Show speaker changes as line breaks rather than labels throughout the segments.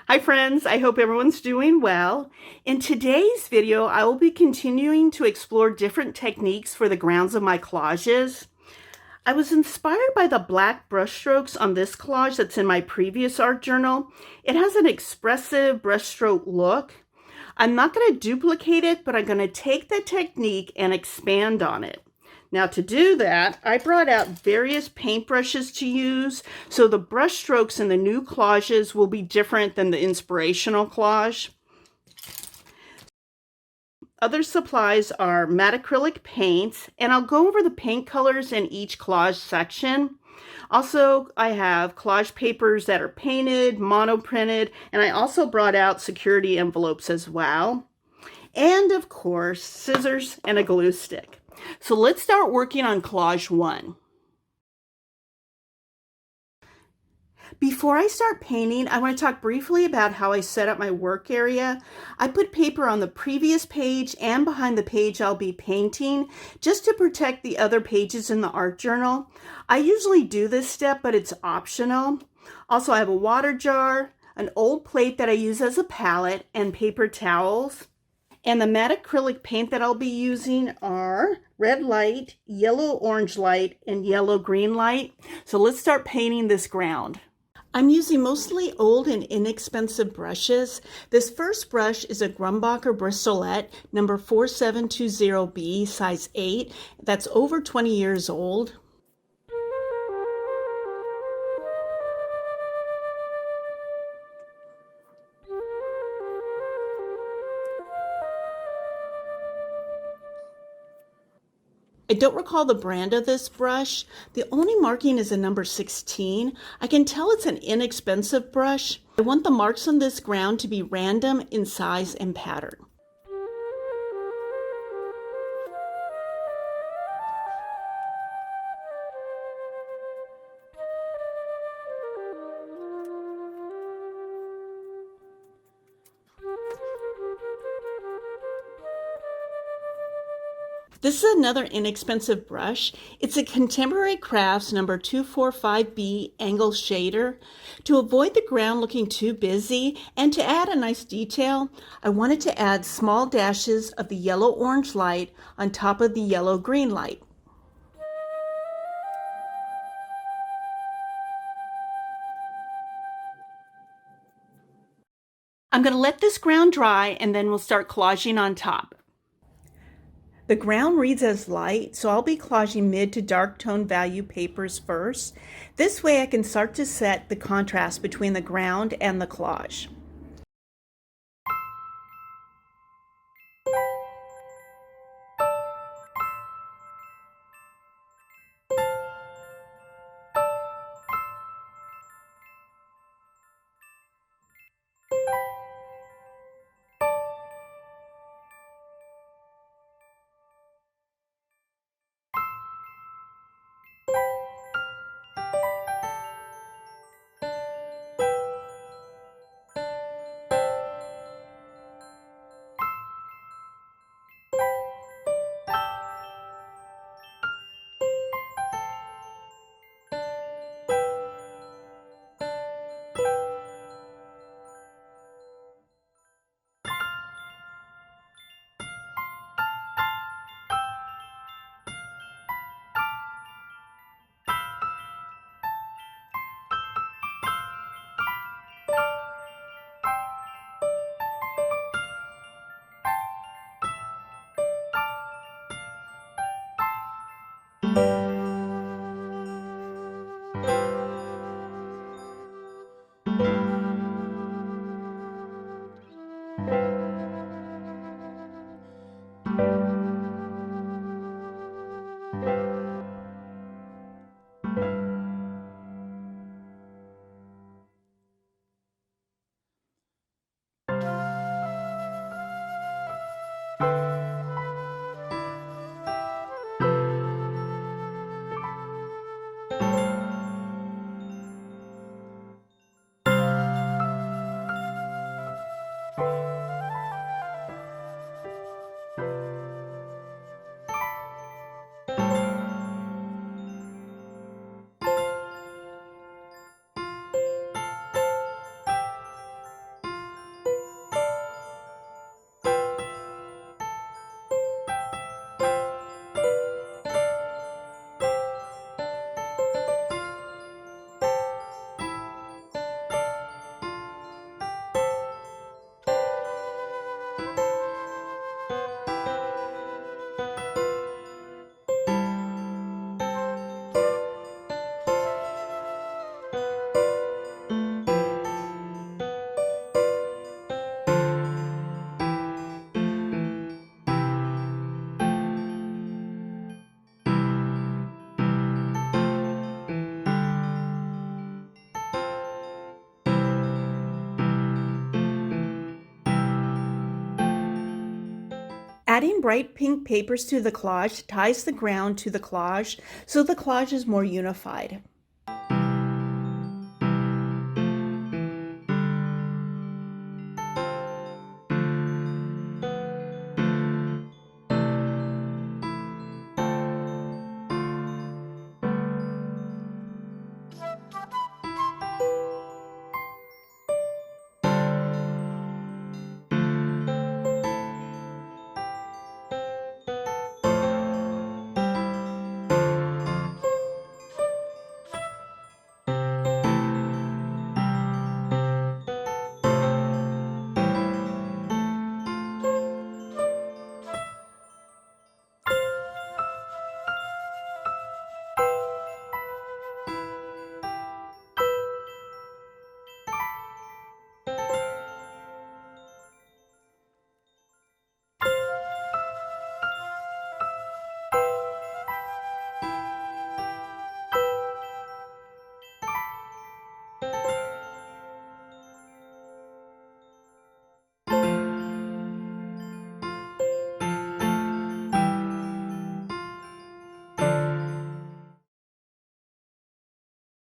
Hi friends, I hope everyone's doing well. In today's video, I will be continuing to explore different techniques for the grounds of my collages. I was inspired by the black brushstrokes on this collage that's in my previous art journal. It has an expressive brushstroke look. I'm not going to duplicate it, but I'm going to take the technique and expand on it. Now to do that, I brought out various paintbrushes to use, so the brush strokes in the new collages will be different than the inspirational collage. Other supplies are matte acrylic paints, and I'll go over the paint colors in each collage section. Also, I have collage papers that are painted, monoprinted, and I also brought out security envelopes as well. And of course, scissors and a glue stick. So let's start working on collage 1. Before I start painting, I want to talk briefly about how I set up my work area. I put paper on the previous page and behind the page I'll be painting, just to protect the other pages in the art journal. I usually do this step, but it's optional. Also, I have a water jar, an old plate that I use as a palette, and paper towels. And the matte acrylic paint that I'll be using are red light, yellow orange light, and yellow green light. So let's start painting this ground. I'm using mostly old and inexpensive brushes. This first brush is a Grumbacher Bristolette number 4720B, size 8. That's over 20 years old. I don't recall the brand of this brush. The only marking is a number 16. I can tell it's an inexpensive brush. I want the marks on this ground to be random in size and pattern. This is another inexpensive brush. It's a Contemporary Crafts number 245B angle shader. To avoid the ground looking too busy and to add a nice detail, I wanted to add small dashes of the yellow-orange light on top of the yellow-green light. I'm going to let this ground dry and then we'll start collaging on top. The ground reads as light, so I'll be collaging mid to dark tone value papers first. This way I can start to set the contrast between the ground and the collage. Adding bright pink papers to the collage ties the ground to the collage, so the collage is more unified.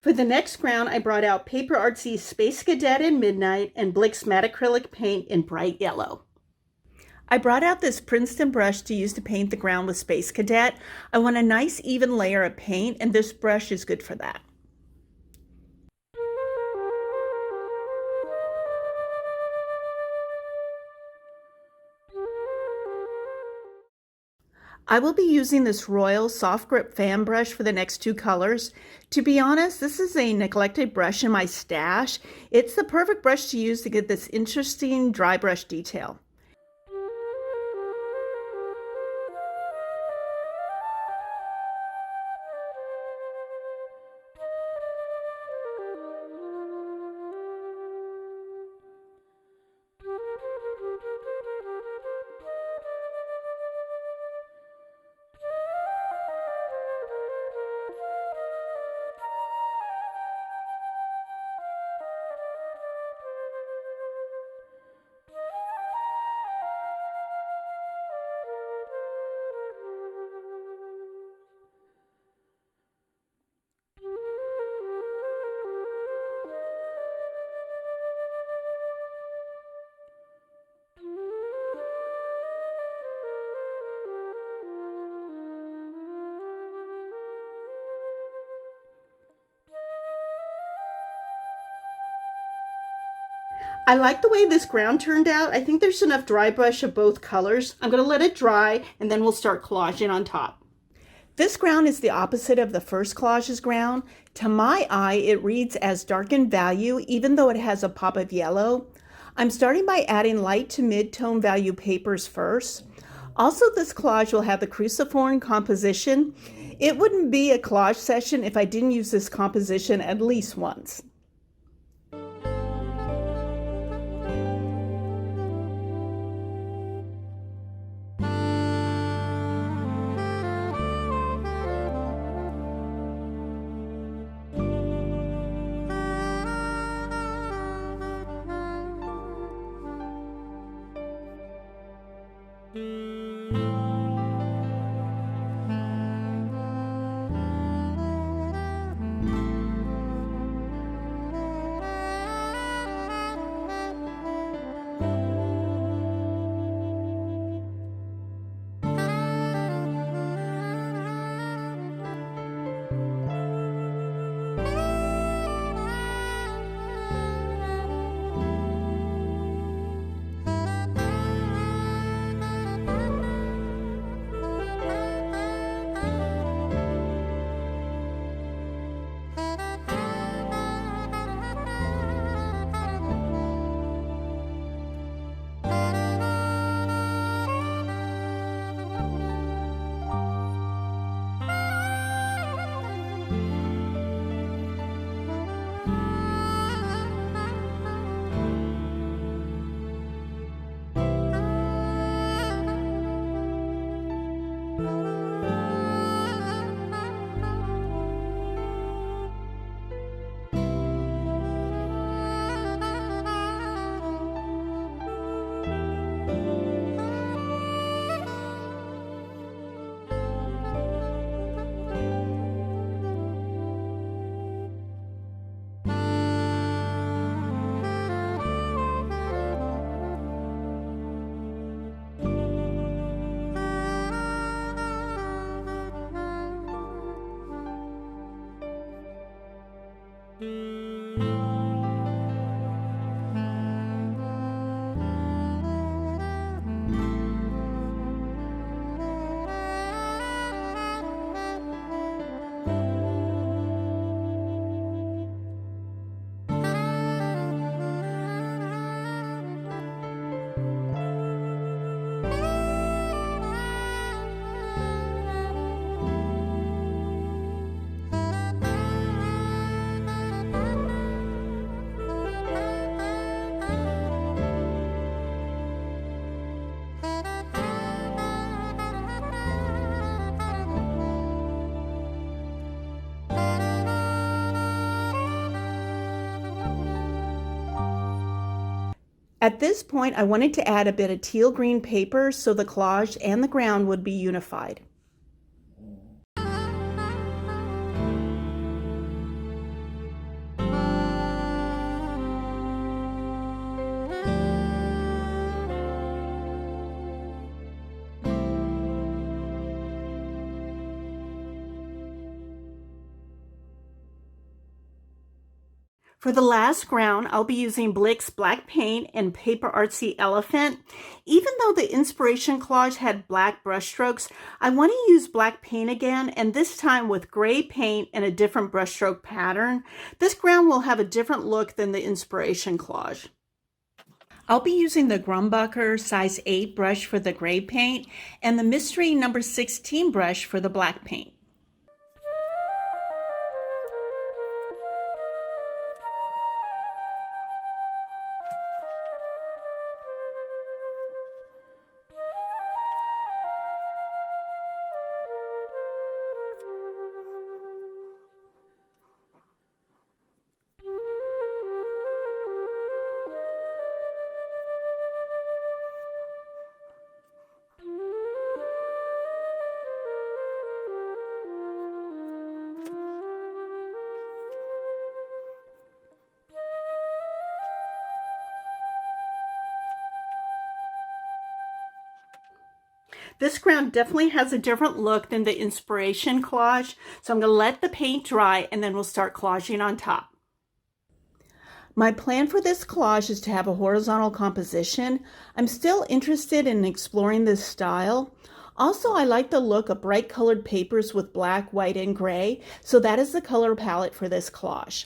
For the next ground, I brought out Paper Artsy's Space Cadet in Midnight and Blick's matte acrylic paint in bright yellow. I brought out this Princeton brush to use to paint the ground with Space Cadet. I want a nice even layer of paint, and this brush is good for that. I will be using this Royal Soft Grip Fan Brush for the next two colors. To be honest, this is a neglected brush in my stash. It's the perfect brush to use to get this interesting dry brush detail. I like the way this ground turned out. I think there's enough dry brush of both colors. I'm going to let it dry and then we'll start collaging on top. This ground is the opposite of the first collage's ground. To my eye, it reads as darkened value, even though it has a pop of yellow. I'm starting by adding light to mid-tone value papers first. Also, this collage will have the cruciform composition. It wouldn't be a collage session if I didn't use this composition at least once. At this point, I wanted to add a bit of teal green paper so the collage and the ground would be unified. For the last ground, I'll be using Blick's black paint and Paper Artsy Elephant. Even though the inspiration collage had black brushstrokes, I want to use black paint again, and this time with gray paint and a different brushstroke pattern. This ground will have a different look than the inspiration collage. I'll be using the Grumbucker size 8 brush for the gray paint and the Mystery number 16 brush for the black paint. This ground definitely has a different look than the inspiration collage, so I'm going to let the paint dry and then we'll start collaging on top. My plan for this collage is to have a horizontal composition. I'm still interested in exploring this style. Also, I like the look of bright colored papers with black, white, and gray, so that is the color palette for this collage.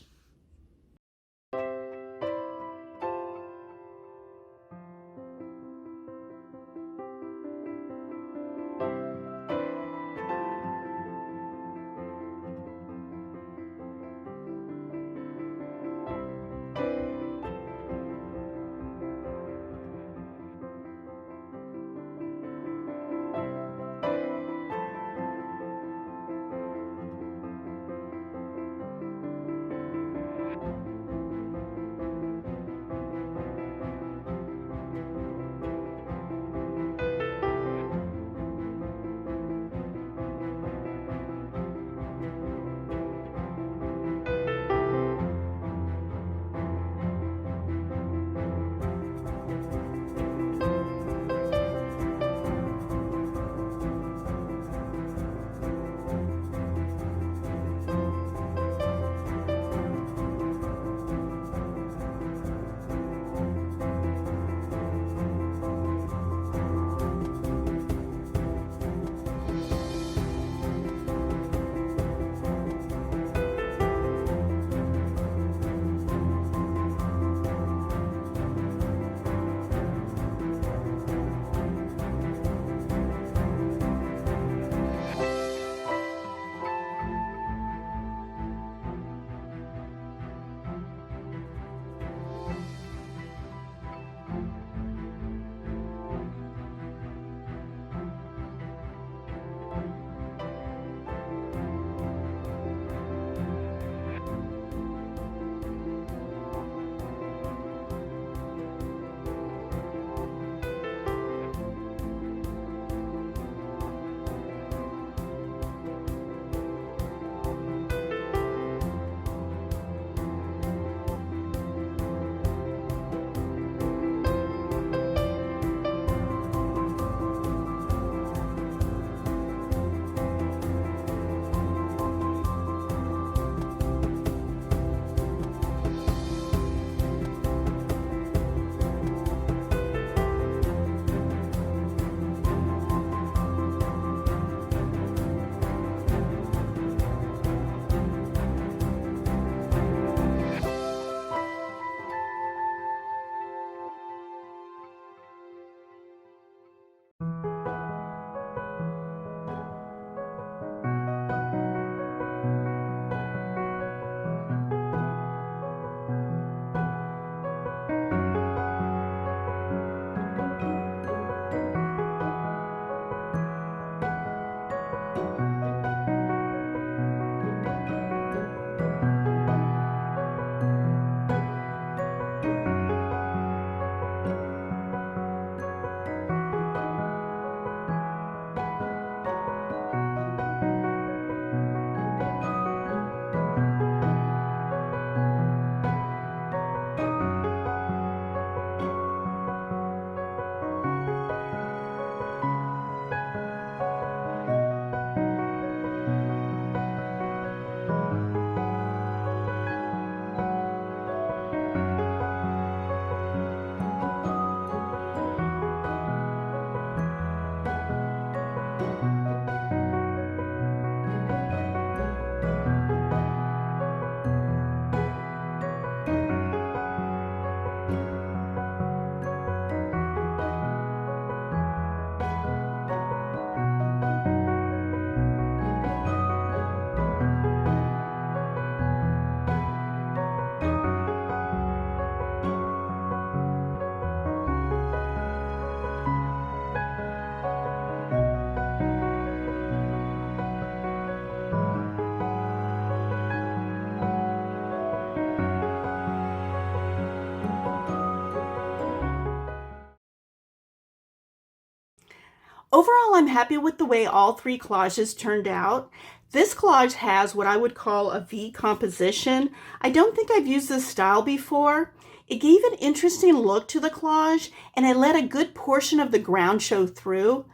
Overall, I'm happy with the way all three collages turned out. This collage has what I would call a V composition. I don't think I've used this style before. It gave an interesting look to the collage, and I let a good portion of the ground show through.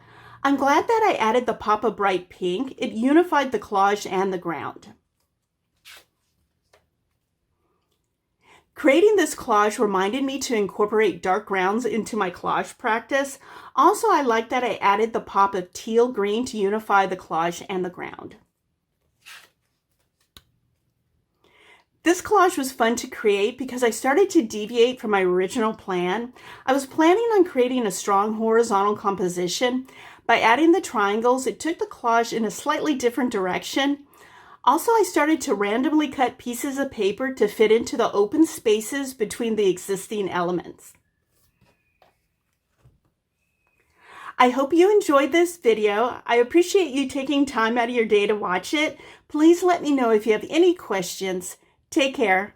I'm glad that I added the pop of bright pink. It unified the collage and the ground. Creating this collage reminded me to incorporate dark grounds into my collage practice. Also, I like that I added the pop of teal green to unify the collage and the ground. This collage was fun to create because I started to deviate from my original plan. I was planning on creating a strong horizontal composition. By adding the triangles, it took the collage in a slightly different direction. Also, I started to randomly cut pieces of paper to fit into the open spaces between the existing elements. I hope you enjoyed this video. I appreciate you taking time out of your day to watch it. Please let me know if you have any questions. Take care.